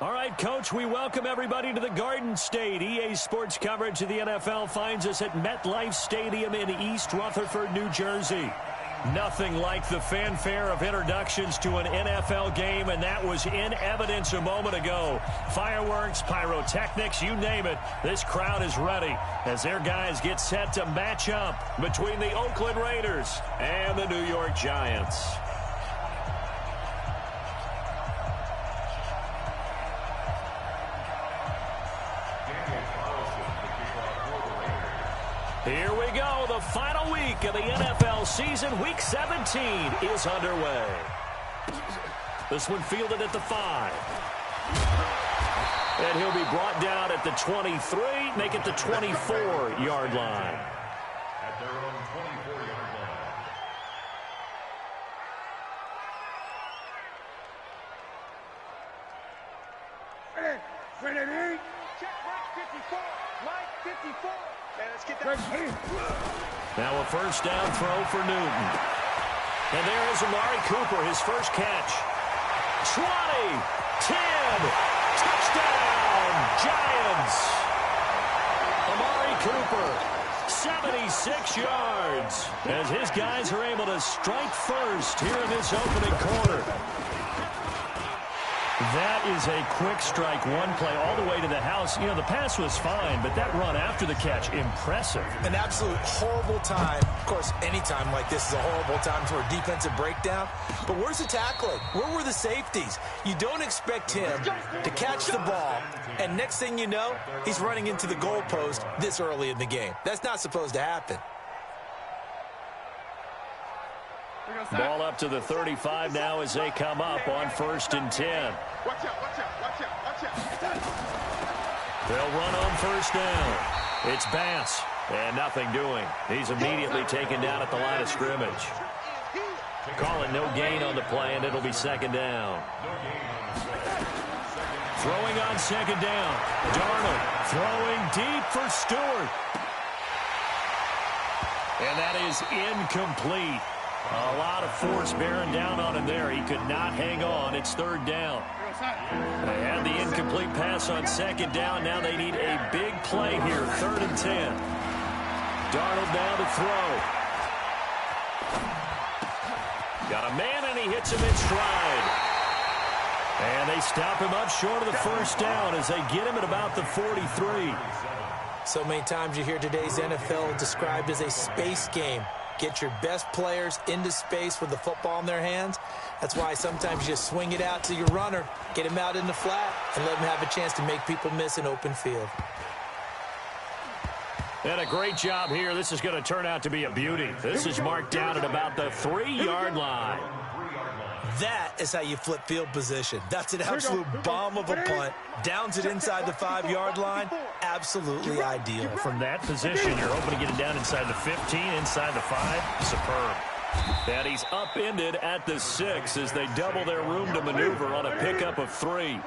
All right, Coach, we welcome everybody to the Garden State. EA Sports coverage of the NFL finds us at MetLife Stadium in East Rutherford, New Jersey. Nothing like the fanfare of introductions to an NFL game, and that was in evidence a moment ago. Fireworks, pyrotechnics, you name it. This crowd is ready as their guys get set to match up between the Oakland Raiders and the New York Giants. Here we go. The final week of the NFL season. Week 17 is underway. This one fielded at the 5. And he'll be brought down at the 23, make it the 24-yard line. At their own 24-yard line. Ready? Check Mike 54. Mike 54. Let's get that. Now a first down throw for Newton. And there is Amari Cooper, his first catch. 20, 10, touchdown, Giants. Amari Cooper, 76 yards, as his guys are able to strike first here in this opening quarter. That is a quick strike, one play all the way to the house. You know, the pass was fine, but that run after the catch, impressive. An absolute horrible time. Of course, any time like this is a horrible time for a defensive breakdown. But where's the tackling? Where were the safeties? You don't expect him to catch the ball, and next thing you know, he's running into the goalpost this early in the game. That's not supposed to happen. Ball up to the 35 now as they come up on 1st and 10. Watch out. They'll run on first down. It's Bass, and nothing doing. He's immediately taken down at the line of scrimmage. Call it no gain on the play, and it'll be second down. Throwing on second down. Darnold throwing deep for Stewart. And that is incomplete. A lot of force bearing down on him there. He could not hang on. It's third down. They had the incomplete pass on second down. Now they need a big play here. 3rd and 10. Darnold now to throw. Got a man, and he hits him in stride. And they stop him up short of the first down as they get him at about the 43. So many times you hear today's NFL described as a space game. Get your best players into space with the football in their hands. That's why sometimes you just swing it out to your runner, get him out in the flat, and let him have a chance to make people miss an open field. And a great job here. This is going to turn out to be a beauty. This is marked down at about the 3-yard line. That is how you flip field position. That's an absolute bomb of a punt. Downs it inside the 5-yard line. Absolutely ideal. From that position, you're hoping to get it down inside the 15, inside the 5. Superb. And he's upended at the 6 as they double their room to maneuver on a pickup of 3.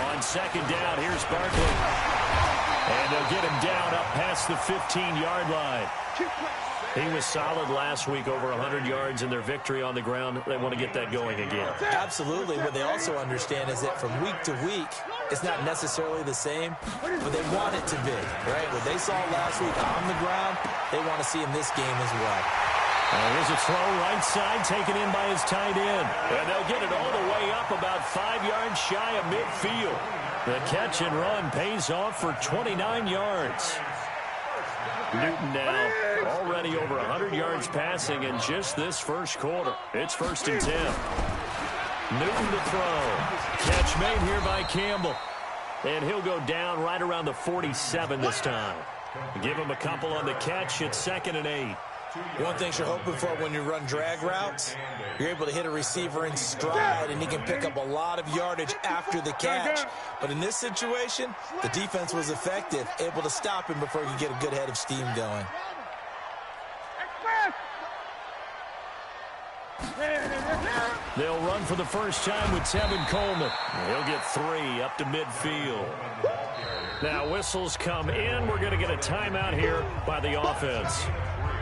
On second down, here's Barkley. And they'll get him down up past the 15-yard line. He was solid last week, over 100 yards in their victory on the ground. They want to get that going again. Absolutely. What they also understand is that from week to week, it's not necessarily the same, but they want it to be, right? What they saw last week on the ground, they want to see in this game as well. Here's a throw right side taken in by his tight end. And they'll get it all the way up about 5 yards shy of midfield. The catch and run pays off for 29 yards. Newton now already over 100 yards passing in just this first quarter. It's 1st and 10. Newton to throw. Catch made here by Campbell. And he'll go down right around the 47 this time. Give him a couple on the catch. It's 2nd and 8. One thing you're hoping for when you run drag routes, you're able to hit a receiver in stride, and he can pick up a lot of yardage after the catch. But in this situation, the defense was effective, able to stop him before he could get a good head of steam going. They'll run for the first time with Tevin Coleman. He'll get 3 up to midfield. Now whistles come in. We're going to get a timeout here by the offense.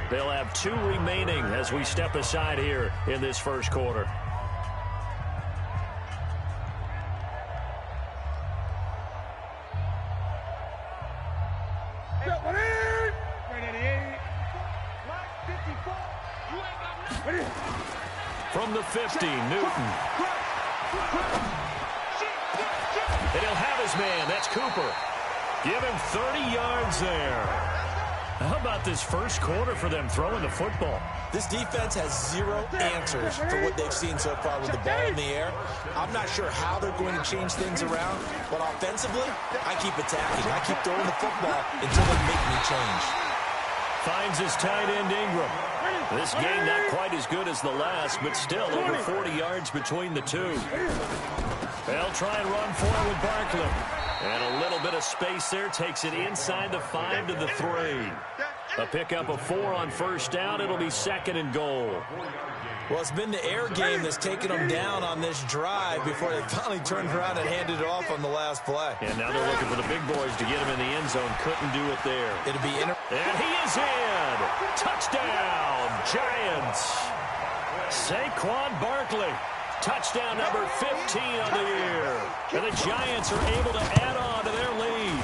They'll have 2 remaining as we step aside here in this first quarter. From the 50, Newton. And he'll have his man. That's Cooper. Give him 30 yards there. How about this first quarter for them throwing the football? This defense has zero answers for what they've seen so far with the ball in the air. I'm not sure how they're going to change things around, but offensively, I keep attacking. I keep throwing the football until they make me change. Finds his tight end Ingram. This game not quite as good as the last, but still over 40 yards between the two. They'll try and run for it with Barkley. And a little bit of space there takes it inside the 5 to the 3. A pickup of 4 on first down. It'll be 2nd and goal. Well, it's been the air game that's taken them down on this drive before they finally turned around and handed it off on the last play. And now they're looking for the big boys to get him in the end zone. Couldn't do it there. It'll be and he is in. Touchdown, Giants. Saquon Barkley. Touchdown number 15 on the year. And the Giants are able to add on to their lead.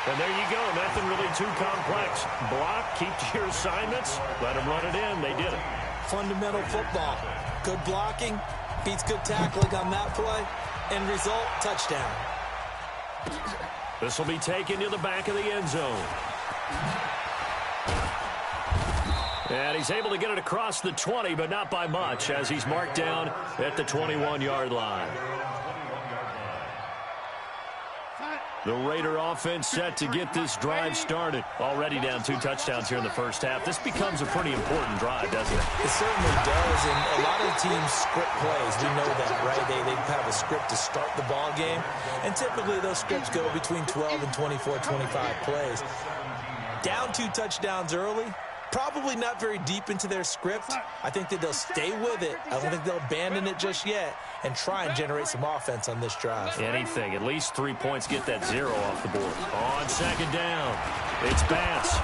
And there you go. Nothing really too complex. Block, keep to your assignments. Let them run it in. They did it. Fundamental football. Good blocking beats good tackling on that play. End result, touchdown. This will be taken to the back of the end zone. And he's able to get it across the 20, but not by much, as he's marked down at the 21-yard line. The Raider offense set to get this drive started. Already down 2 touchdowns here in the first half. This becomes a pretty important drive, doesn't it? It certainly does, and a lot of teams script plays. We know that, right? They have a script to start the ball game, and typically those scripts go between 12 and 24, 25 plays. Down 2 touchdowns early, probably not very deep into their script. I think that they'll stay with it. I don't think they'll abandon it just yet and try and generate some offense on this drive. Anything. At least 3 points. Get that 0 off the board. On 2nd down, it's Bass.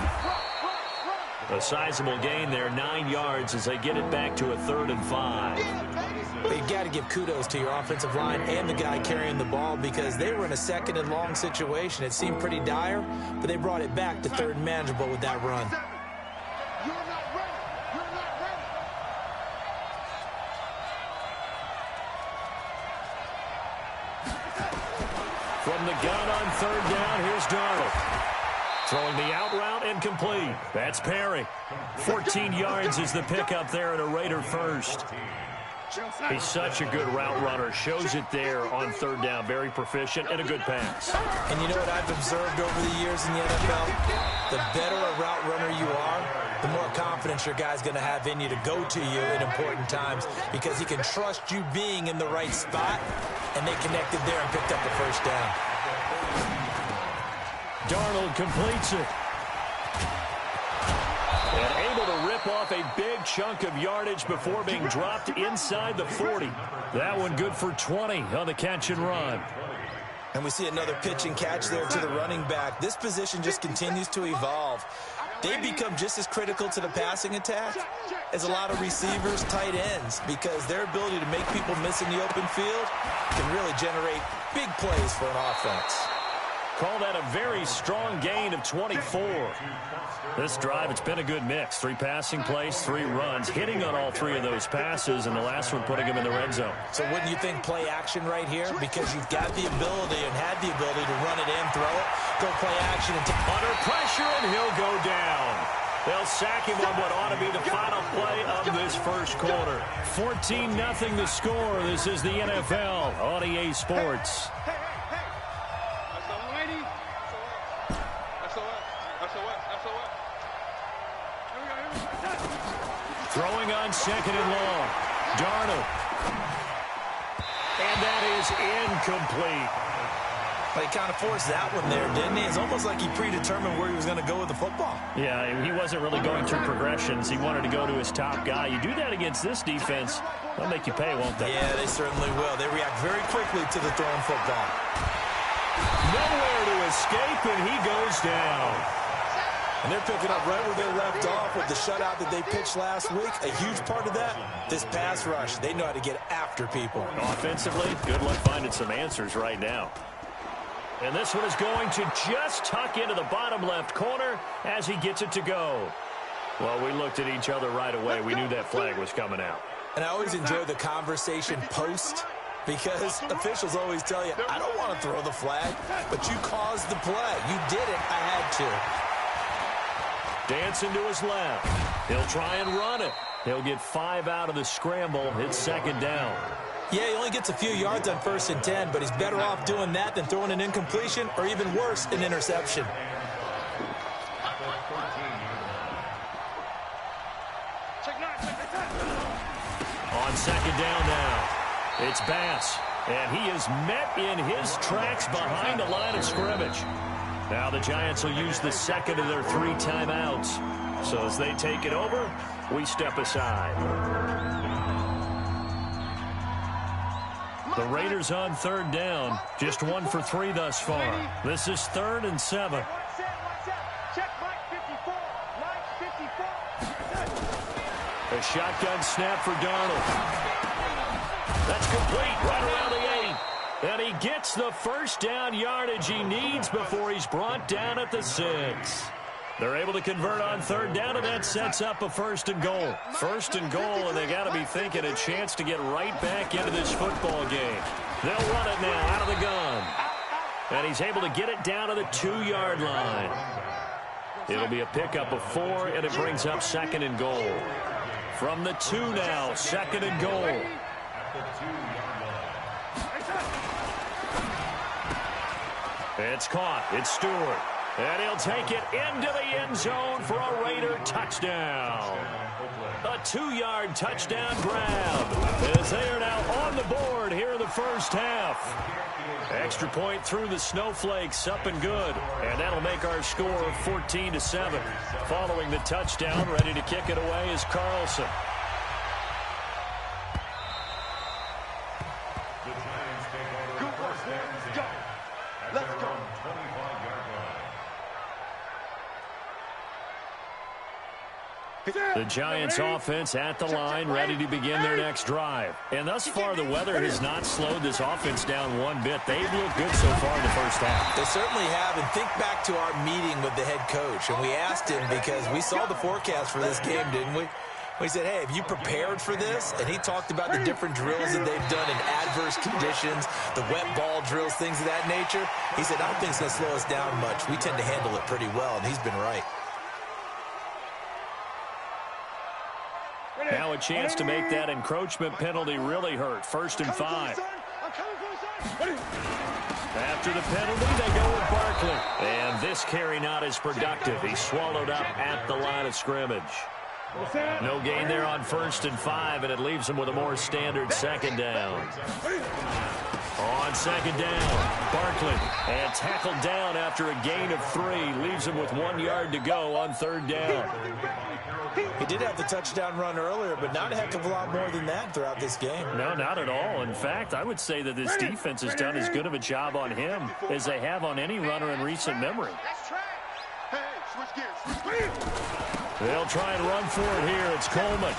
A sizable gain there, 9 yards as they get it back to a 3rd and 5. But you've got to give kudos to your offensive line and the guy carrying the ball because they were in a 2nd and long situation. It seemed pretty dire, but they brought it back to 3rd and manageable with that run. From the gun on 3rd down, here's Darnold. Throwing the out route and complete. That's Perry. 14 yards is the pickup there at a Raider first. He's such a good route runner. Shows it there on 3rd down. Very proficient and a good pass. And you know what I've observed over the years in the NFL? The better a route runner you are, the more confidence your guy's going to have in you to go to you in important times because he can trust you being in the right spot, and they connected there and picked up the first down. Darnold completes it. And able to rip off a big chunk of yardage before being dropped inside the 40. That one good for 20 on the catch and run. And we see another pitch and catch there to the running back. This position just continues to evolve. They become just as critical to the passing attack as a lot of receivers, tight ends, because their ability to make people miss in the open field can really generate big plays for an offense. Call that a very strong gain of 24. This drive, it's been a good mix. 3 passing plays, 3 runs, hitting on all 3 of those passes, and the last one putting him in the red zone. So wouldn't you think play action right here? Because you've got the ability and had the ability to run it in, throw it, go play action. And under pressure, and he'll go down. They'll sack him on what ought to be the final play of this first quarter. 14-0 the score. This is the NFL on EA Sports. Throwing on 2nd and long. Darnold. And that is incomplete. But he kind of forced that one there, didn't he? It's almost like he predetermined where he was going to go with the football. Yeah, he wasn't really going through progressions. He wanted to go to his top guy. You do that against this defense, they'll make you pay, won't they? Yeah, they certainly will. They react very quickly to the thrown football. Nowhere to escape, and he goes down. And they're picking up right where they left off with the shutout that they pitched last week. A huge part of that, this pass rush. They know how to get after people. Offensively, good luck finding some answers right now. And this one is going to just tuck into the bottom left corner as he gets it to go. Well, we looked at each other right away. We knew that flag was coming out. And I always enjoy the conversation post, because officials always tell you, I don't want to throw the flag, but you caused the play. You did it. I had to. Dancing to his left. He'll try and run it. He'll get 5 out of the scramble. It's second down. Yeah, he only gets a few yards on 1st and 10, but he's better off doing that than throwing an incompletion or even worse, an interception. On second down now, it's Bass, and he is met in his tracks behind the line of scrimmage. Now the Giants will use the second of their 3 timeouts. So as they take it over, we step aside. The Raiders on third down, just 1 for 3 thus far. This is 3rd and 7. A shotgun snap for Darnold. That's complete right around the 8. And he gets the first down yardage he needs before he's brought down at the 6. They're able to convert on third down, and that sets up a 1st and goal. 1st and goal, and they got to be thinking a chance to get right back into this football game. They'll run it now out of the gun. And he's able to get it down to the 2-yard line. It'll be a pickup of 4, and it brings up 2nd and goal. From the 2 now, 2nd and goal. It's caught. It's Stewart. And he'll take it into the end zone for a Raider touchdown. A 2-yard touchdown grab as they are now on the board here in the first half. Extra point through the snowflakes, up and good. And that'll make our score 14-7. Following the touchdown, ready to kick it away is Carlson. The Giants offense at the line, ready to begin their next drive. And thus far, the weather has not slowed this offense down one bit. They've looked good so far in the first half. They certainly have. And think back to our meeting with the head coach. And we asked him, because we saw the forecast for this game, didn't we? We said, hey, have you prepared for this? And he talked about the different drills that they've done in adverse conditions, the wet ball drills, things of that nature. He said, I don't think it's going to slow us down much. We tend to handle it pretty well, and he's been right. Now a chance to make that encroachment penalty really hurt. 1st and 5. After the penalty, they go with Barkley. And this carry not as productive. He's swallowed up at the line of scrimmage. No gain there on 1st and 5, and it leaves him with a more standard 2nd down. On 2nd down, Barkley, and tackled down after a gain of 3. Leaves him with 1 yard to go on 3rd down. He did have the touchdown run earlier, but not a heck of a lot more than that throughout this game. No, not at all. In fact, I would say that this defense has done as good of a job on him as they have on any runner in recent memory. They'll try and run for it here. It's Coleman.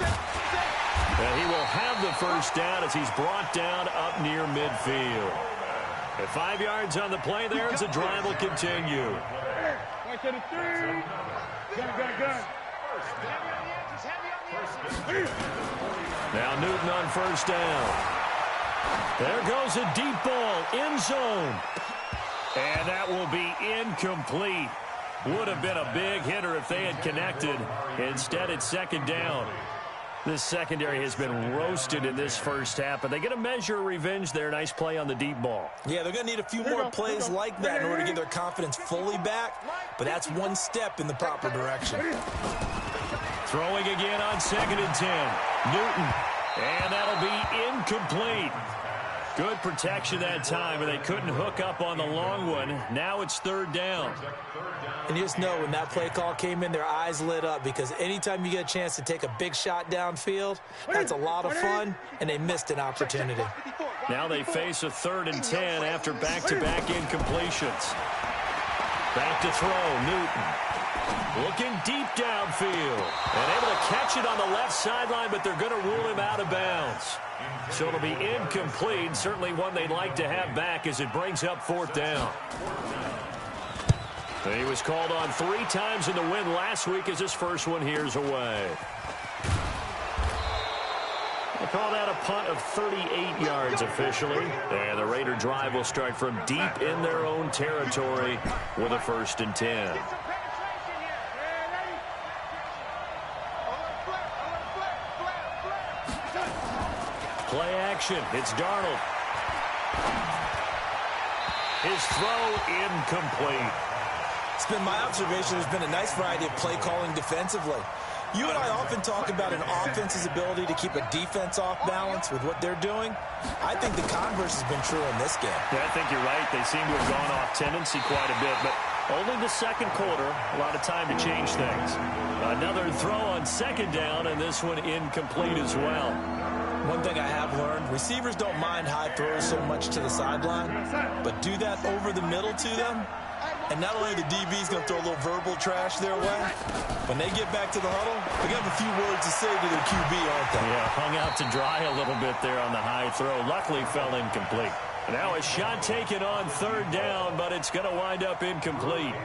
And he will have the first down as he's brought down up near midfield. At 5 yards on the play there, as the drive will continue. Now Newton on 1st down. There goes a deep ball, end zone. And that will be incomplete. Would have been a big hitter if they had connected. Instead, it's 2nd down. This secondary has been roasted in this first half, but they get a measure of revenge there. Nice play on the deep ball. Yeah, they're going to need a few more plays like that in order to get their confidence fully back, but that's one step in the proper direction. Throwing again on 2nd and 10. Newton, and that'll be incomplete. Good protection that time, and they couldn't hook up on the long one. Now it's 3rd down. And you just know when that play call came in, their eyes lit up, because anytime you get a chance to take a big shot downfield, that's a lot of fun, and they missed an opportunity. Now they face a 3rd and 10 after back-to-back incompletions. Back to throw, Newton. Looking deep downfield. And able to catch it on the left sideline, but they're going to rule him out of bounds. So it'll be incomplete. Certainly one they'd like to have back as it brings up 4th down. He was called on 3 times in the win last week as his first one here's away. They call that a punt of 38 yards officially. And the Raider drive will start from deep in their own territory with a 1st and 10. Play action. It's Darnold. His throw incomplete. It's been my observation there's been a nice variety of play calling defensively. You and I often talk about an offense's ability to keep a defense off balance with what they're doing. I think the converse has been true in this game. Yeah, I think you're right. They seem to have gone off tendency quite a bit, but only the second quarter, a lot of time to change things. Another throw on 2nd down, and this one incomplete as well. One thing I have learned, receivers don't mind high throws so much to the sideline, but do that over the middle to them, and not only the DB's going to throw a little verbal trash their way, when they get back to the huddle, they have a few words to say to their QB, aren't they? Yeah, hung out to dry a little bit there on the high throw. Luckily fell incomplete. Now a shot taken on 3rd down, but it's going to wind up incomplete.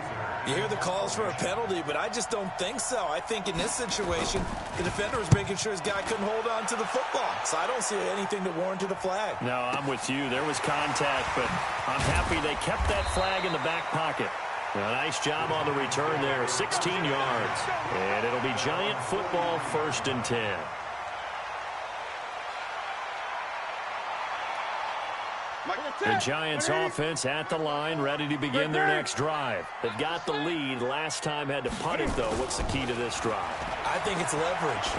You hear the calls for a penalty, but I just don't think so. I think in this situation, the defender was making sure his guy couldn't hold on to the football. So I don't see anything to warrant a flag. No, I'm with you. There was contact, but I'm happy they kept that flag in the back pocket. A nice job on the return there, 16 yards. And it'll be Giant football, 1st and 10. The Giants offense at the line, ready to begin their next drive. They've got the lead. Last time had to punt it, though. What's the key to this drive? I think it's leverage.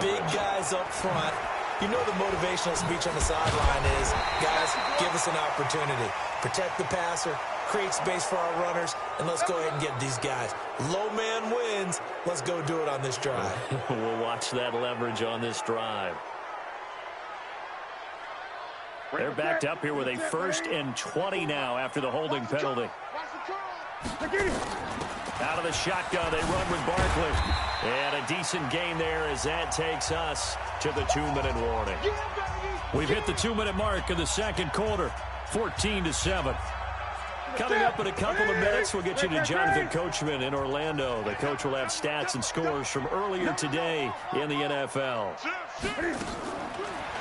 Big guys up front. You know the motivational speech on the sideline is, guys, give us an opportunity. Protect the passer, create space for our runners, and let's go ahead and get these guys. Low man wins. Let's go do it on this drive. We'll watch that leverage on this drive. They're backed up here with a 1st and 20 now after the holding penalty. Out of the shotgun, they run with Barkley. And a decent gain there as that takes us to the 2-minute warning. We've hit the 2-minute mark in the 2nd quarter, 14-7. Coming up in a couple of minutes, we'll get you to Jonathan Coachman in Orlando. The coach will have stats and scores from earlier today in the NFL.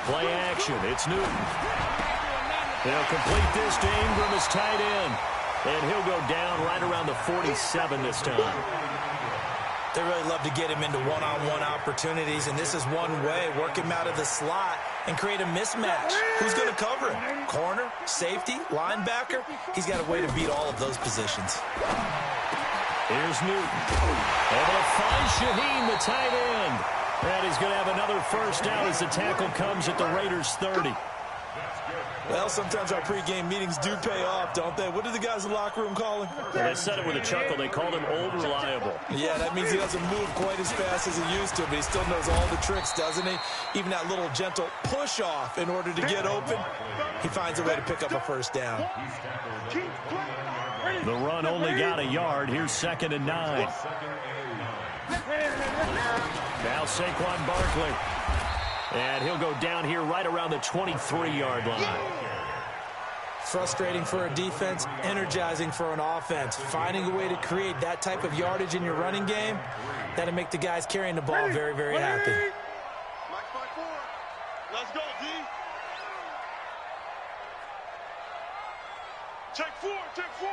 Play action. It's Newton. They'll complete this to Ingram as tight end. And he'll go down right around the 47 this time. They really love to get him into one-on-one opportunities, and this is one way. Work him out of the slot and create a mismatch. Who's going to cover him? Corner, safety, linebacker? He's got a way to beat all of those positions. Here's Newton. Able to find Shaheen, the tight end. And he's going to have another 1st down as the tackle comes at the Raiders' 30. Well, sometimes our pregame meetings do pay off, don't they? What do the guys in the locker room call him? Well, they said it with a chuckle. They called him Old Reliable. Yeah, that means he doesn't move quite as fast as he used to, but he still knows all the tricks, doesn't he? Even that little gentle push-off in order to get open, he finds a way to pick up a 1st down. The run only got a yard. Here's 2nd and 9. Now Saquon Barkley. And he'll go down here right around the 23-yard line. Frustrating for a defense, energizing for an offense. Finding a way to create that type of yardage in your running game, that'll make the guys carrying the ball very, very happy. Let's go, D. Check 4, check 4.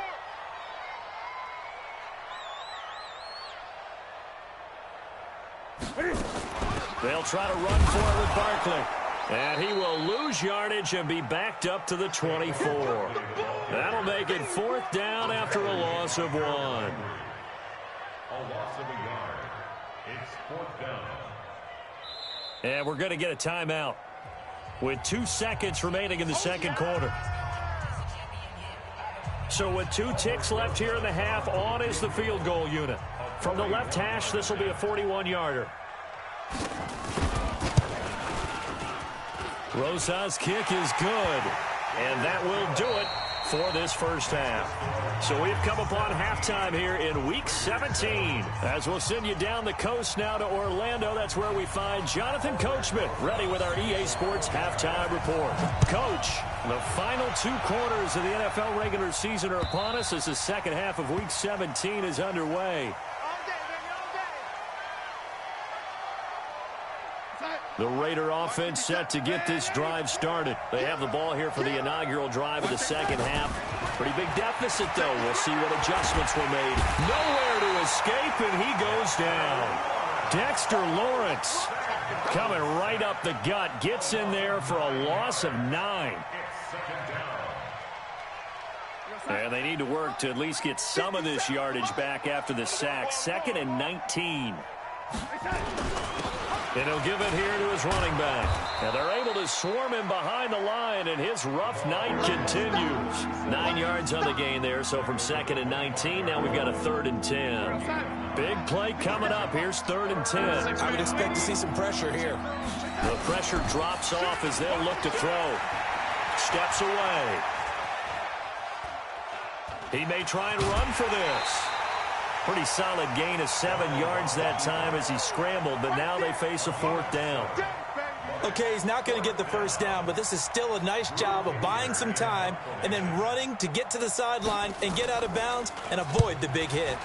They'll try to run for it with Barkley. And he will lose yardage and be backed up to the 24. That'll make it 4th down after a loss of 1. A loss of a yard. It's 4th down. And we're going to get a timeout with 2 seconds remaining in the 2nd quarter. So with 2 ticks left here in the half, on is the field goal unit. From the left hash, this will be a 41-yarder. Rosas' kick is good. And that will do it for this first half. So we've come upon halftime here in Week 17. As we'll send you down the coast now to Orlando, that's where we find Jonathan Coachman ready with our EA Sports Halftime Report. Coach, the final 2 quarters of the NFL regular season are upon us as the second half of Week 17 is underway. The Raider offense set to get this drive started. They have the ball here for the inaugural drive of the second half. Pretty big deficit, though. We'll see what adjustments were made. Nowhere to escape, and he goes down. Dexter Lawrence coming right up the gut. Gets in there for a loss of 9. And they need to work to at least get some of this yardage back after the sack. 2nd and 19. And he'll give it here to his running back. And they're able to swarm him behind the line, and his rough night continues. 9 yards on the gain there, so from 2nd and 19, now we've got a 3rd and 10. Big play coming up. Here's 3rd and 10. I would expect to see some pressure here. The pressure drops off as they'll look to throw. Steps away. He may try and run for this. Pretty solid gain of 7 yards that time as he scrambled, but now they face a 4th down. Okay, he's not going to get the first down, but this is still a nice job of buying some time and then running to get to the sideline and get out of bounds and avoid the big hit.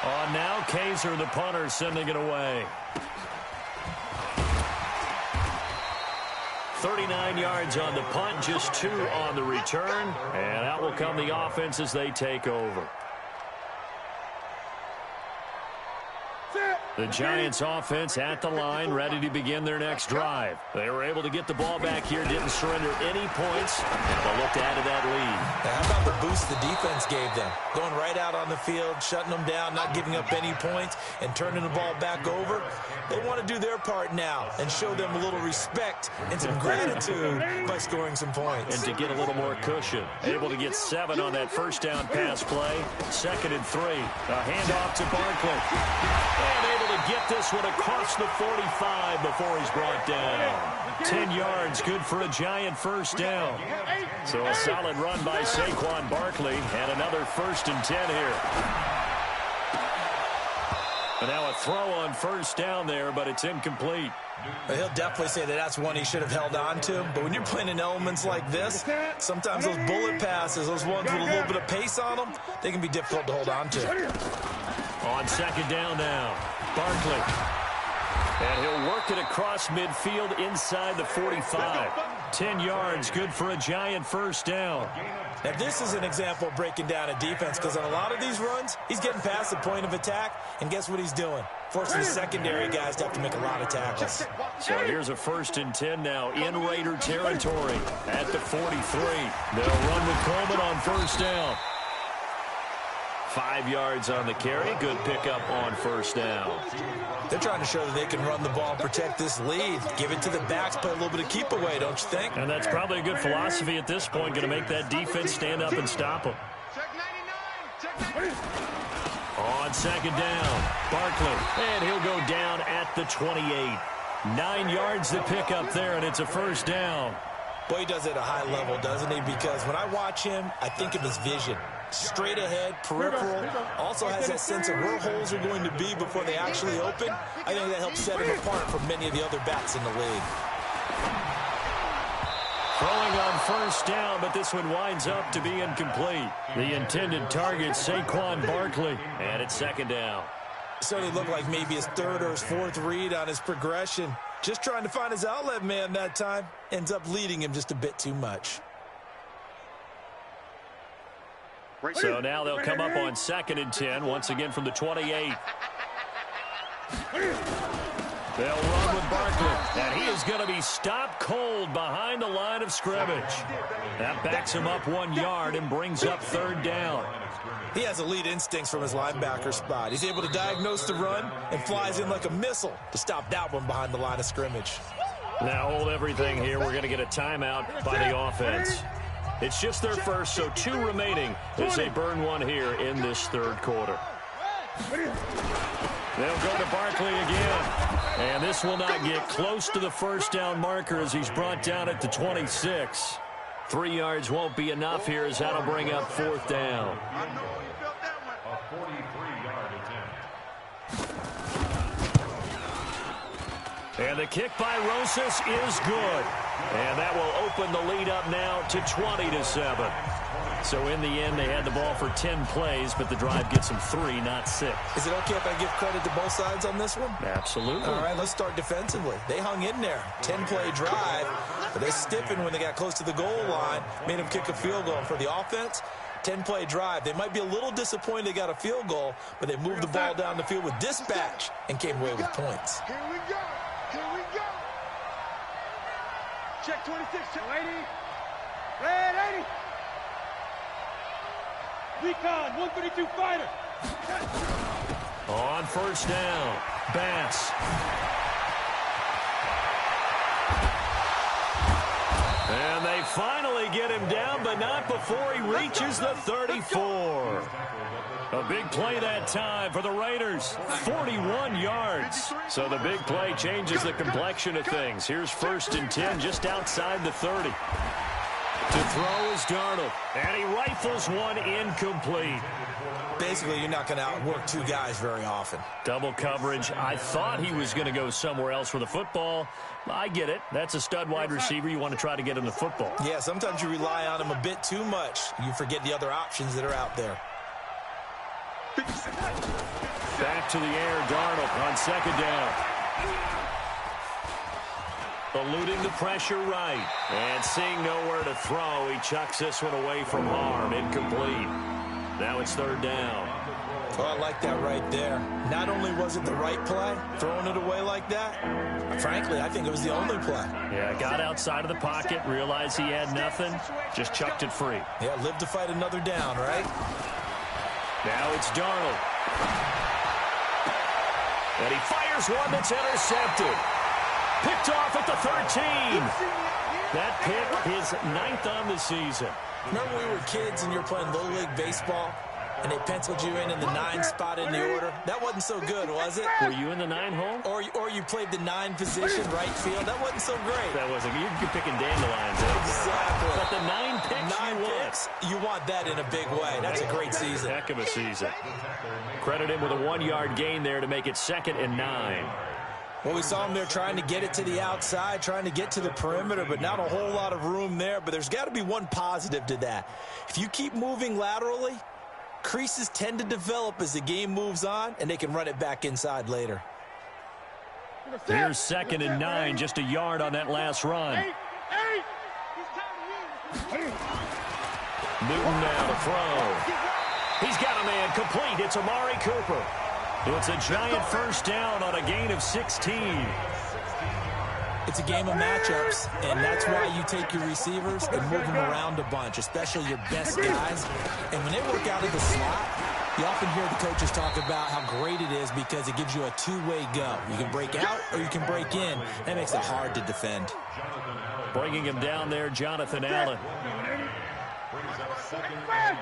Now Kaiser, the punter, sending it away. 39 yards on the punt, just 2 on the return, and out will come the offense as they take over. The Giants offense at the line, ready to begin their next drive. They were able to get the ball back here, didn't surrender any points, and they'll look to add to that lead. Now, how about the boost the defense gave them? Going right out on the field, shutting them down, not giving up any points, and turning the ball back over. They want to do their part now and show them a little respect and some gratitude by scoring some points. And to get a little more cushion. Able to get 7 on that first down pass play. 2nd and 3. A handoff to Barkley. And able to get this one across the 45 before he's brought down. 10 yards, good for a Giant first down. So a solid run by Saquon Barkley, and another 1st and 10 here. And now a throw on first down there, but it's incomplete. He'll definitely say that that's one he should have held on to. But when you're playing in elements like this, sometimes those bullet passes, those ones with a little bit of pace on them, they can be difficult to hold on to. On 2nd down now, Barkley. And he'll work it across midfield inside the 45. 10 yards, good for a Giant first down. Now, this is an example of breaking down a defense, because on a lot of these runs, he's getting past the point of attack, and guess what he's doing? Forcing the secondary guys to have to make a lot of tackles. So here's a 1st and 10 now in Raider territory at the 43. They'll run with Coleman on first down. 5 yards on the carry. Good pickup on first down. They're trying to show that they can run the ball and protect this lead. Give it to the backs, play a little bit of keep away, don't you think? And that's probably a good philosophy at this point, going to make that defense stand up and stop them. On 2nd down, Barkley, and he'll go down at the 28. 9 yards to pick up there, and it's a first down. Boy, he does it at a high level, doesn't he? Because when I watch him, I think of his vision. Straight ahead, peripheral, also has that sense of where holes are going to be before they actually open. I think that helps set him apart from many of the other backs in the league. Throwing on first down, but this one winds up to be incomplete. The intended target, Saquon Barkley, and it's 2nd down. So it looked like maybe his 3rd or his 4th read on his progression. Just trying to find his outlet man that time. Ends up leading him just a bit too much. So now they'll come up on 2nd and 10, once again from the 28. They'll run with Barkley, and he is going to be stopped cold behind the line of scrimmage. That backs him up 1 yard and brings up 3rd down. He has elite instincts from his linebacker spot. He's able to diagnose the run and flies in like a missile to stop that one behind the line of scrimmage. Now hold everything here. We're going to get a timeout by the offense. It's just their first, so 2 remaining as they burn one here in this 3rd quarter. They'll go to Barkley again. And this will not get close to the first down marker as he's brought down at the 26. 3 yards won't be enough here as that'll bring up 4th down. I know you felt that one. A 43-yard attempt. And the kick by Rosas is good. And that will open the lead up now to 20-7. So in the end, they had the ball for 10 plays, but the drive gets them 3, not 6. Is it okay if I give credit to both sides on this one? Absolutely. All right, let's start defensively. They hung in there. 10-play drive, but they stiffened when they got close to the goal line, made them kick a field goal. For the offense, 10-play drive. They might be a little disappointed they got a field goal, but they moved the ball down the field with dispatch and came away with points. Here we go. Here we go. Check 26. Check 80. Red 80. Recon, 132 fighter. On 1st down, Bass. And they finally get him down, but not before he reaches the 34. A big play that time for the Raiders, 41 yards. So the big play changes the complexion of things. Here's 1st and 10 just outside the 30. To throw is Darnold, and he rifles one incomplete. Basically, you're not going to outwork 2 guys very often. Double coverage. I thought he was going to go somewhere else for the football. I get it. That's a stud wide receiver. You want to try to get him the football. Yeah, sometimes you rely on him a bit too much. You forget the other options that are out there. Back to the air, Darnold on 2nd down. Eluding the pressure right. And seeing nowhere to throw, he chucks this one away from harm. Incomplete. Now it's 3rd down. Oh, I like that right there. Not only was it the right play, throwing it away like that, frankly, I think it was the only play. Yeah, got outside of the pocket, realized he had nothing, just chucked it free. Yeah, live to fight another down, right? Now it's Darnold. And he fires one that's intercepted. Picked off at the 13. That pick is 9th on the season. Remember when we were kids and you were playing Little League Baseball and they penciled you in the 9 spot in the order? That wasn't so good, was it? Were you in the 9 hole? Or you played the 9 position, right field? That wasn't so great. That wasn't. You're picking dandelions. Exactly. But the 9 picks 9 picks, you want that in a big way. That's a great season. Heck of a season. Credit him with a 1-yard gain there to make it 2nd and 9. Well, we saw him there trying to get it to the outside, trying to get to the perimeter, but not a whole lot of room there. But there's got to be one positive to that. If you keep moving laterally, creases tend to develop as the game moves on, and they can run it back inside later. Here's 2nd and 9, just a yard on that last run. Newton now to throw. He's got a man complete. It's Amari Cooper. It's a giant 1st down on a gain of 16. It's a game of matchups, and that's why you take your receivers and move them around a bunch, especially your best guys. And when they work out of the slot, you often hear the coaches talk about how great it is because it gives you a 2-way go. You can break out or you can break in. That makes it hard to defend. Bringing him down there, Jonathan Allen. Brings up 2nd and 9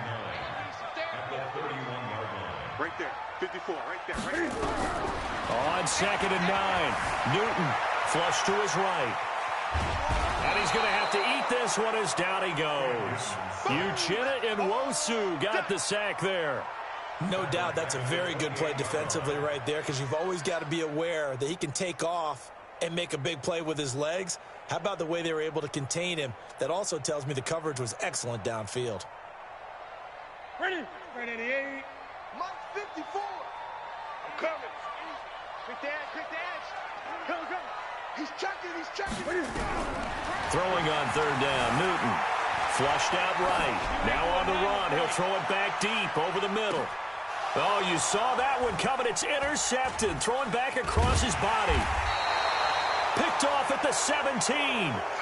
at the 31-yard line. Right there. 54, right there, right there. On 2nd and 9, Newton flush to his right. And he's going to have to eat this one as down he goes. Uchenna Nwosu got the sack there. No doubt that's a very good play defensively right there because you've always got to be aware that he can take off and make a big play with his legs. How about the way they were able to contain him? That also tells me the coverage was excellent downfield. Ready? Ready, 88. Mike 54. I'm coming. Quick the edge. Come. He's chucking. Throwing on 3rd down, Newton. Flushed out right. Now on the run. He'll throw it back deep over the middle. Oh, you saw that one coming. It's intercepted. Throwing back across his body. Picked off at the 17.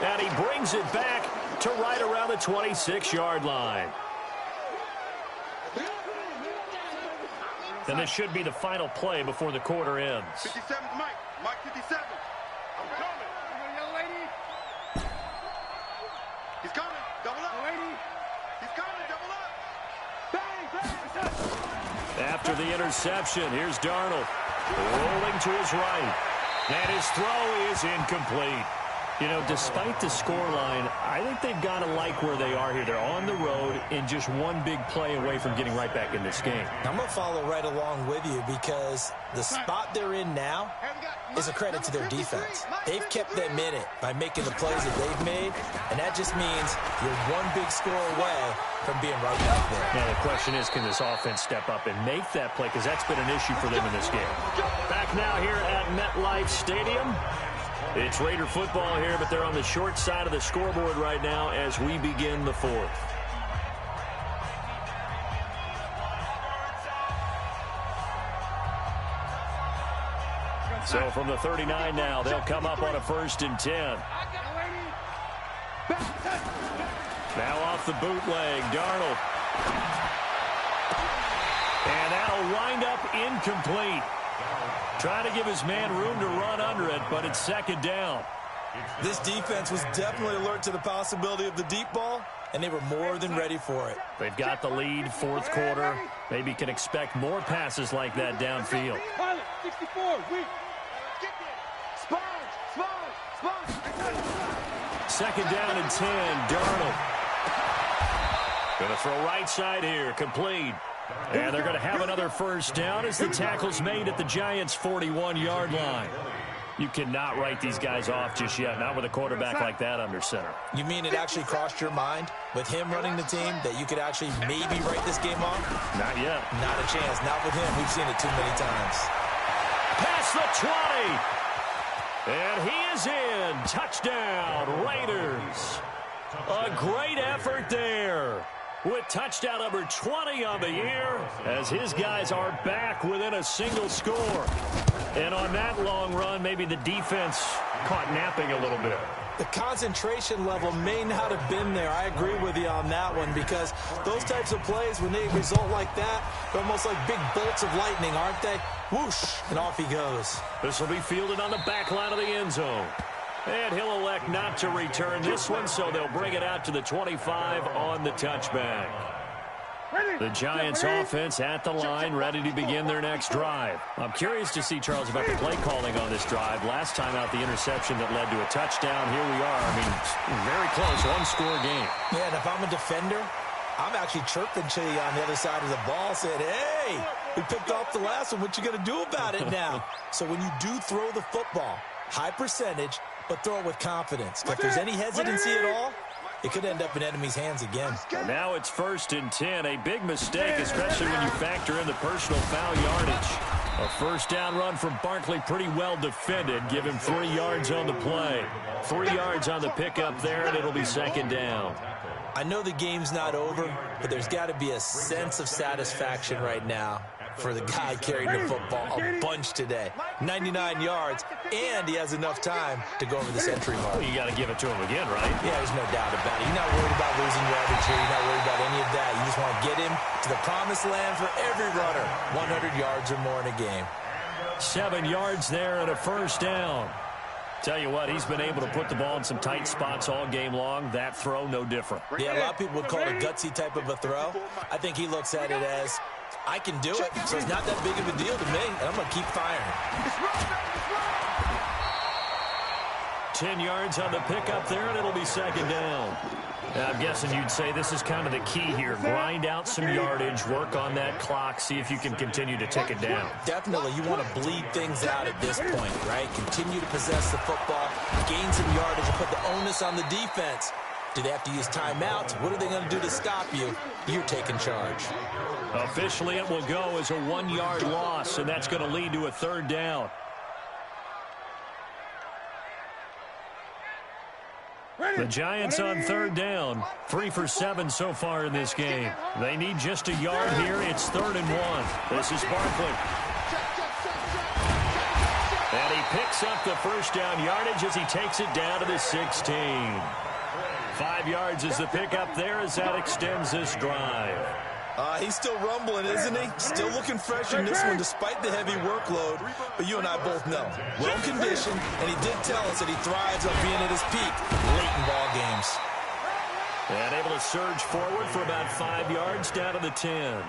And he brings it back to right around the 26-yard line. And this should be the final play before the quarter ends. 57 Mike. Mike 57. I'm coming. Young lady. He's coming. Double up. Lady. He's coming. Double up. Bang. After the interception, here's Darnold rolling to his right. And his throw is incomplete. You know, despite the scoreline, I think they've got to like where they are here. They're on the road and just one big play away from getting right back in this game. I'm going to follow right along with you because the spot they're in now is a credit to their defense. They've kept them in it by making the plays that they've made, and that just means you're one big score away from being right back there. Now, the question is, can this offense step up and make that play? Because that's been an issue for them in this game. Back now here at MetLife Stadium. It's Raider football here, but they're on the short side of the scoreboard right now as we begin the fourth. So from the 39 now, they'll come up on a 1st and 10. Now off the bootleg, Darnold. And that'll wind up incomplete. Trying to give his man room to run under it, but it's 2nd down. This defense was definitely alert to the possibility of the deep ball, and they were more than ready for it. They've got the lead, 4th quarter. Maybe can expect more passes like that downfield. 64, Second down and 10, Darnold. Going to throw right side here, complete. And they're going to have another 1st down as the tackle's made at the Giants' 41-yard line. You cannot write these guys off just yet, not with a quarterback like that under center. You mean it actually crossed your mind with him running the team that you could actually maybe write this game off? Not yet. Not a chance. Not with him. We've seen it too many times. Past the 20. And he is in. Touchdown, Raiders. A great effort there, with touchdown number 20 on the year, as his guys are back within a single score. And on that long run, maybe the defense caught napping a little bit. The concentration level may not have been there. I agree with you on that one, because those types of plays, when they result like that, they're almost like big bolts of lightning, aren't they? Whoosh, and off he goes. This will be fielded on the back line of the end zone. And he'll elect not to return this one, so they'll bring it out to the 25 on the touchback. The Giants offense at the line, ready to begin their next drive. I'm curious to see, Charles, about the play calling on this drive. Last time out, the interception that led to a touchdown. Here we are. I mean, very close, one-score game. Yeah, and if I'm a defender, I'm actually chirping to you on the other side of the ball, saying, hey, we picked off the last one. What you going to do about it now? So when you do throw the football, high percentage, but throw it with confidence. If there's any hesitancy at all, it could end up in enemy's hands again. Now it's 1st and 10. A big mistake, especially when you factor in the personal foul yardage. A 1st down run from Barkley, pretty well defended. Give him 3 yards on the play. 3 yards on the pickup there, and it'll be 2nd down. I know the game's not over, but there's got to be a sense of satisfaction right now for the guy carrying the football a bunch today. 99 yards, and he has enough time to go over the century mark. Well, you got to give it to him again, right? Yeah, there's no doubt about it. You're not worried about losing yardage here. You're not worried about any of that. You just want to get him to the promised land for every runner. 100 yards or more in a game. 7 yards there and a 1st down. Tell you what, he's been able to put the ball in some tight spots all game long. That throw, no different. Yeah, a lot of people would call it a gutsy type of a throw. I think he looks at it as, I can do it, so it's not that big of a deal to me, and I'm going to keep firing. 10 yards on the pickup there, and it'll be 2nd down. Now, I'm guessing you'd say this is kind of the key here. Grind out some yardage, work on that clock, see if you can continue to tick it down. Definitely, you want to bleed things out at this point, right? Continue to possess the football, gain some yardage, and put the onus on the defense. Do they have to use timeouts? What are they going to do to stop you? You're taking charge. Officially, it will go as a 1-yard loss, and that's going to lead to a 3rd down. The Giants on 3rd down. 3 for 7 so far in this game. They need just a yard here. It's 3rd and 1. This is Barkley. And he picks up the 1st down yardage as he takes it down to the 16. 5 yards is the pickup there as that extends this drive. He's still rumbling, isn't he? Still looking fresh in this one despite the heavy workload. But you and I both know, well-conditioned, and he did tell us that he thrives on being at his peak late in ball games. And able to surge forward for about 5 yards down to the 10.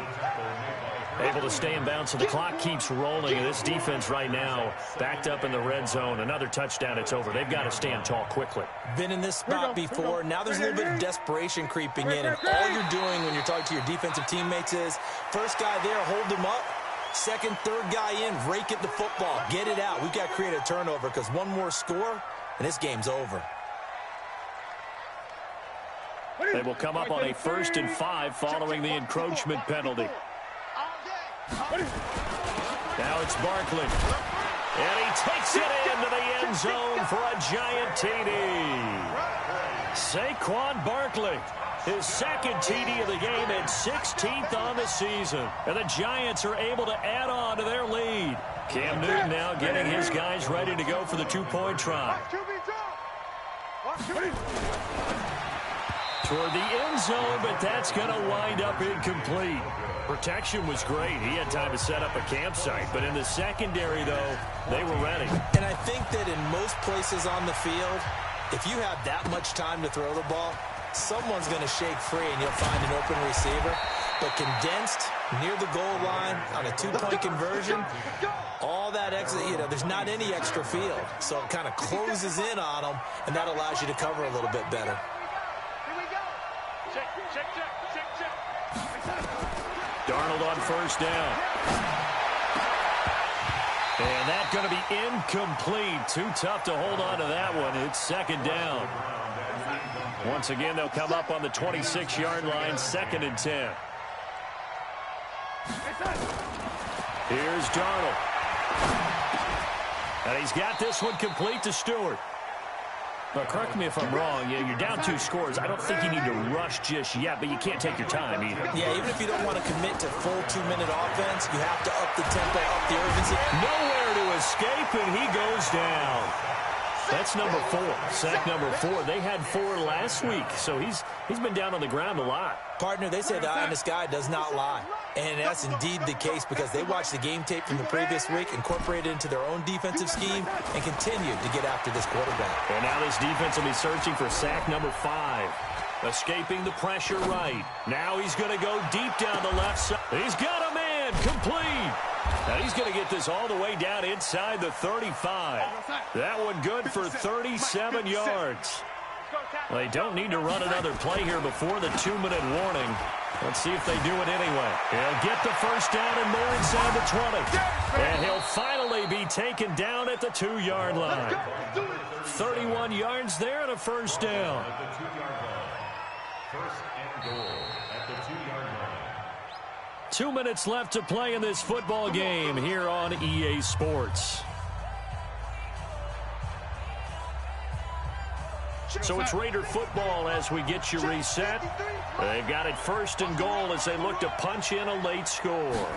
Able to stay in bounds, so the clock keeps rolling. And this defense right now backed up in the red zone. Another touchdown, it's over. They've got to stand tall quickly. Been in this spot before. Now there's a little bit of desperation creeping in. And all you're doing when you're talking to your defensive teammates is, first guy there, hold him up. Second, third guy in, rake at the football. Get it out. We've got to create a turnover because one more score, and this game's over. They will come up on a 1st and 5 following the encroachment penalty. Now it's Barkley. And he takes it into the end zone for a giant TD. Saquon Barkley, his second TD of the game and 16th on the season. And the Giants are able to add on to their lead. Cam Newton now getting his guys ready to go for the two-point try. Toward the end zone, but that's going to wind up incomplete. Protection was great. He had time to set up a campsite. But in the secondary, though, they were ready. And I think that in most places on the field, if you have that much time to throw the ball, someone's going to shake free and you'll find an open receiver. But condensed, near the goal line, on a two-point conversion, all that extra, there's not any extra field. So it kind of closes in on them, and that allows you to cover a little bit better. Darnold on first down. And that's going to be incomplete. Too tough to hold on to that one. It's second down. Once again, they'll come up on the 26-yard line, 2nd and 10. Here's Darnold. And he's got this one complete to Stewart. Now, correct me if I'm wrong. You're down 2 scores. I don't think you need to rush just yet, but you can't take your time either. Yeah, even if you don't want to commit to full 2-minute offense, you have to up the tempo, up the urgency. Nowhere to escape, and he goes down. That's number 4. Sack number 4. They had 4 last week, so he's been down on the ground a lot. Partner, they say the eye in the sky does not lie. And that's indeed the case because they watched the game tape from the previous week, incorporated it into their own defensive scheme, and continued to get after this quarterback. And now this defense will be searching for sack number 5. Escaping the pressure right. Now he's going to go deep down the left side. He's got a man complete. Now he's going to get this all the way down inside the 35. That one good for 37 yards. Well, they don't need to run another play here before the 2-minute warning. Let's see if they do it anyway. He'll get the first down and more inside the 20. And he'll finally be taken down at the 2-yard line. 31 yards there and a first down. First and goal at the 2-yard line. 2 minutes left to play in this football game here on EA Sports. So it's Raider football as we get you reset. They've got it 1st and goal as they look to punch in a late score.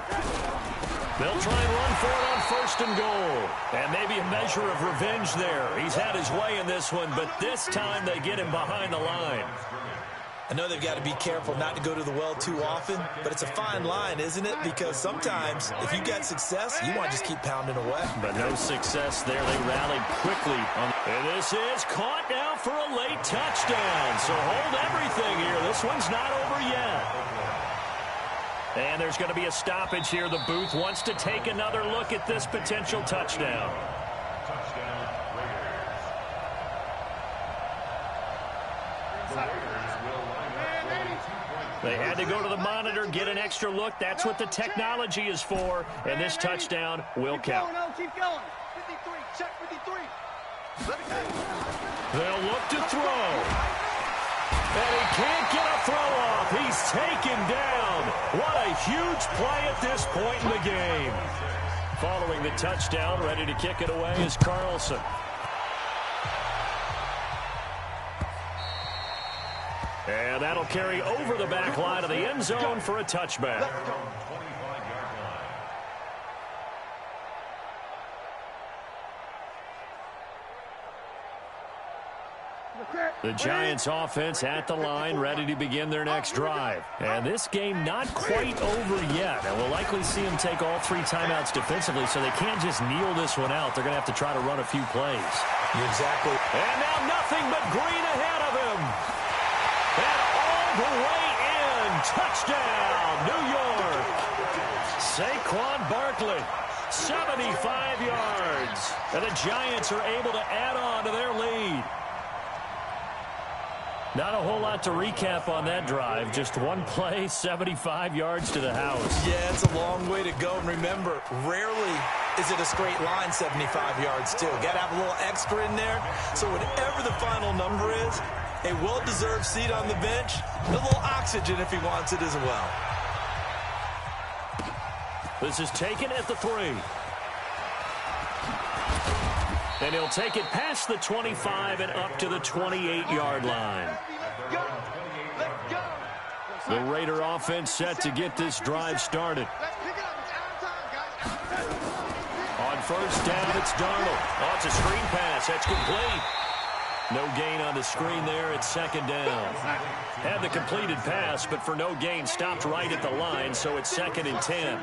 They'll try and run for it on 1st and goal. And maybe a measure of revenge there. He's had his way in this one, but this time they get him behind the line. I know they've got to be careful not to go to the well too often, but it's a fine line, isn't it? Because sometimes, if you get success, you want to just keep pounding away. But no success there. They rallied quickly. And this is caught now for a late touchdown. So hold everything here. This one's not over yet. And there's going to be a stoppage here. The booth wants to take another look at this potential touchdown. Touchdown, Raiders. The Raiders will line up for a 2-point. They had to go to the monitor, get an extra look. That's what the technology is for. And this touchdown will count. Keep going. 53. Check 53. They'll look to throw. And he can't get a throw off. He's taken down. What a huge play at this point in the game. Following the touchdown, ready to kick it away is Carlson. And that'll carry over the back line of the end zone for a touchback. The Giants offense at the line, ready to begin their next drive. And this game not quite over yet. And we'll likely see them take all 3 timeouts defensively, so they can't just kneel this one out. They're going to have to try to run a few plays. Exactly. And now nothing but green ahead of him. And all the way in. touchdown, New York. Saquon Barkley, 75 yards. And the Giants are able to add on to their lead. Not a whole lot to recap on that drive. Just one play, 75 yards to the house. Yeah, it's a long way to go. And remember, rarely is it a straight line 75 yards, too. Got to have a little extra in there. So whatever the final number is, a well-deserved seat on the bench, a little oxygen if he wants it as well. This is taken at the 3. And he'll take it past the 25 and up to the 28-yard line. The Raider offense set to get this drive started. On first down, it's Darnold. Oh, it's a screen pass. That's complete. No gain on the screen there. It's second down. Had the completed pass, but for no gain, stopped right at the line, so it's 2nd and 10.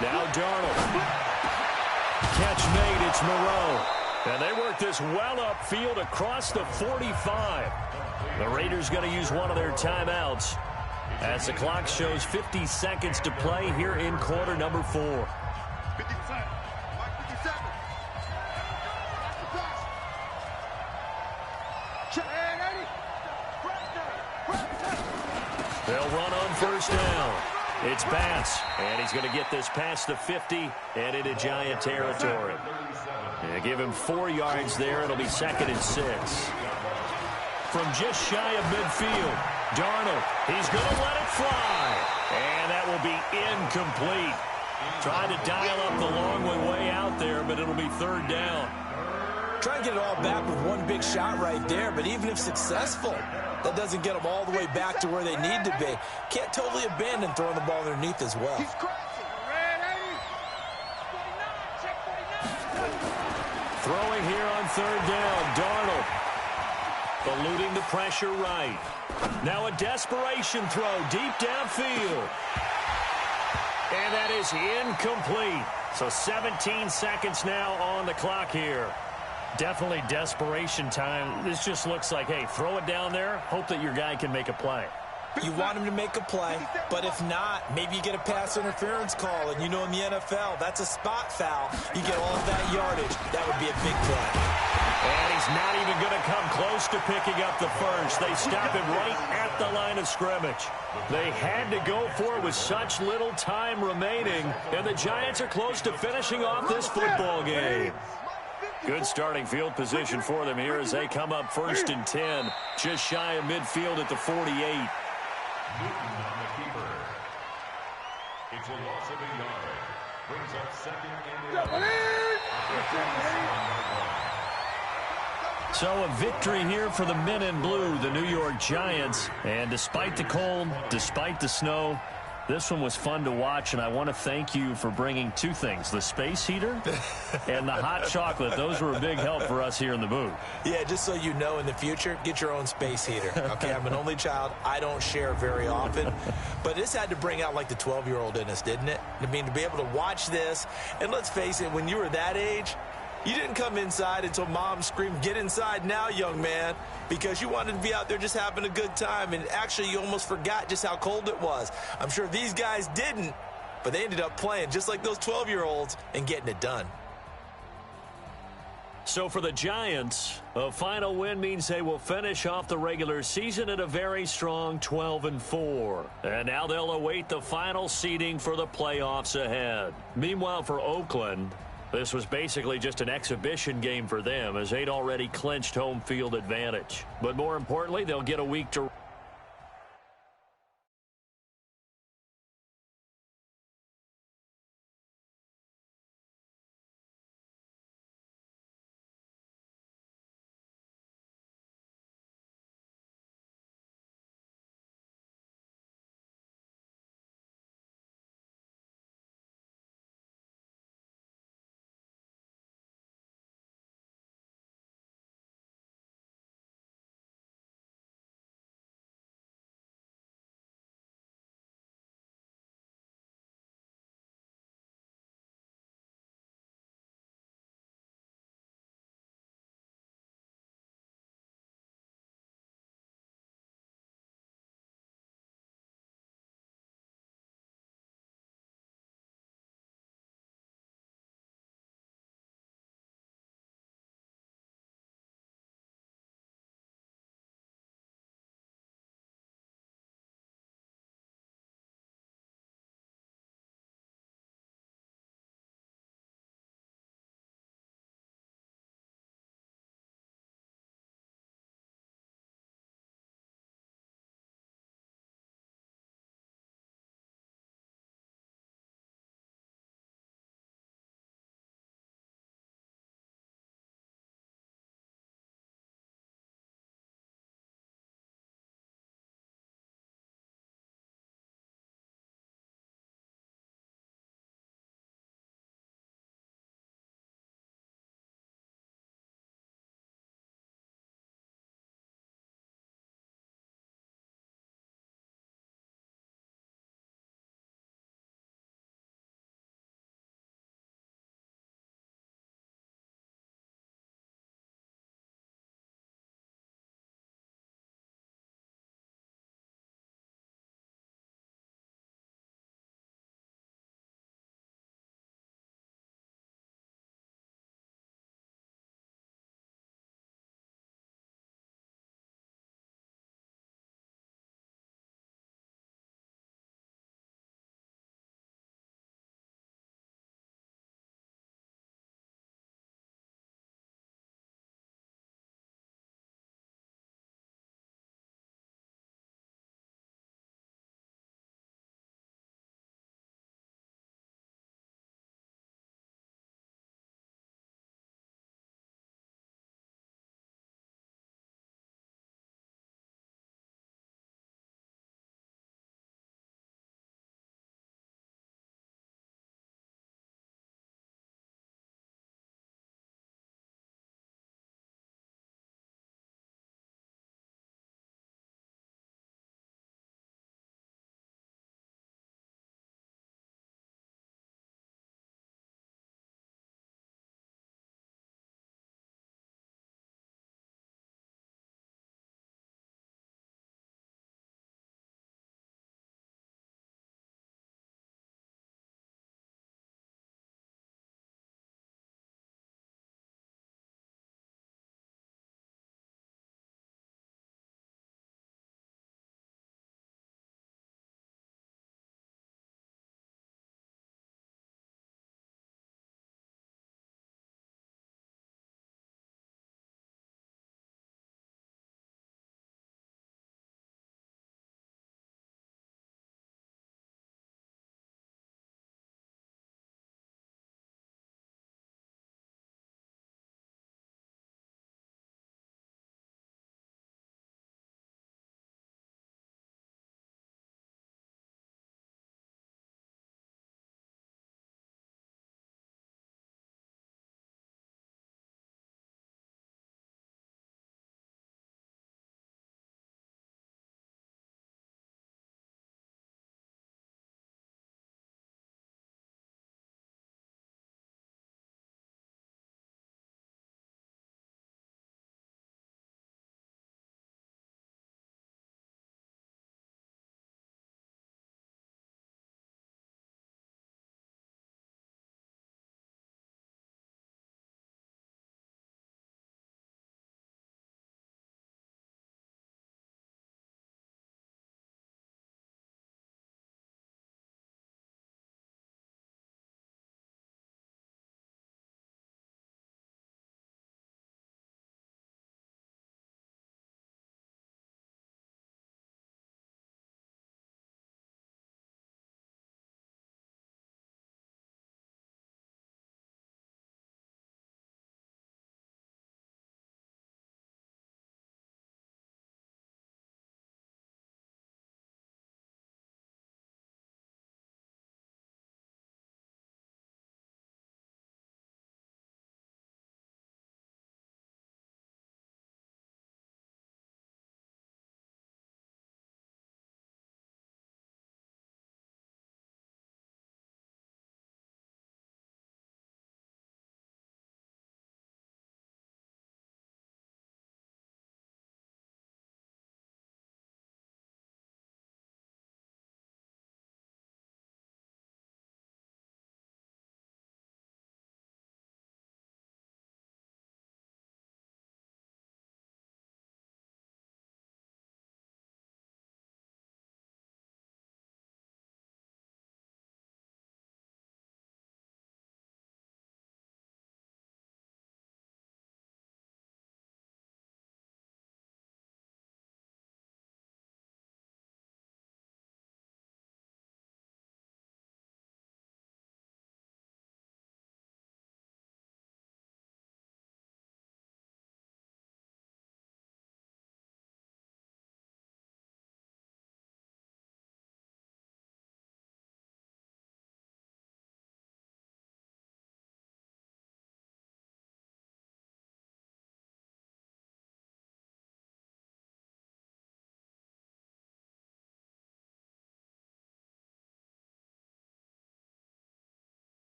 Now Darnold. Catch made, it's Moreau. And they work this well upfield across the 45. The Raiders going to use one of their timeouts as the clock shows 50 seconds to play here in quarter number 4. They'll run on first down. It's Bass, and he's going to get this past the 50 and into Giant territory. And give him 4 yards there. It'll be 2nd and 6. From just shy of midfield, Darnold, he's going to let it fly. And that will be incomplete. Tried to dial up the long way out there, but it'll be 3rd down. Trying to get it all back with one big shot right there, but even if successful, that doesn't get them all the way back to where they need to be. Can't totally abandon throwing the ball underneath as well. Throwing here on 3rd down, Darnold. Eluding the pressure right. Now a desperation throw deep downfield. And that is incomplete. So 17 seconds now on the clock here. Definitely desperation time. This just looks like, hey, throw it down there, hope that your guy can make a play. You want him to make a play, but if not, maybe you get a pass interference call, and you know in the NFL, that's a spot foul. You get all of that yardage. That would be a big play. And he's not even going to come close to picking up the first. They stop him right at the line of scrimmage. They had to go for it with such little time remaining, and the Giants are close to finishing off this football game. Good starting field position for them here as they come up 1st and 10, just shy of midfield at the 48. Newton on the keeper. It's a loss of a yard. Brings up 2nd and 11. So a victory here for the men in blue, the New York Giants. And despite the cold, despite the snow, this one was fun to watch, and I want to thank you for bringing 2 things, the space heater and the hot chocolate. Those were a big help for us here in the booth. Yeah, just so you know, in the future, get your own space heater. Okay, I'm an only child. I don't share very often. But this had to bring out, like, the 12-year-old in us, didn't it? I mean, to be able to watch this, and let's face it, when you were that age, you didn't come inside until Mom screamed, "Get inside now, young man," because you wanted to be out there just having a good time, and actually you almost forgot just how cold it was. I'm sure these guys didn't, but they ended up playing just like those 12-year-olds and getting it done. So for the Giants, a final win means they will finish off the regular season at a very strong 12-4. And now they'll await the final seeding for the playoffs ahead. Meanwhile, for Oakland, this was basically just an exhibition game for them as they'd already clinched home field advantage. But more importantly, they'll get a week to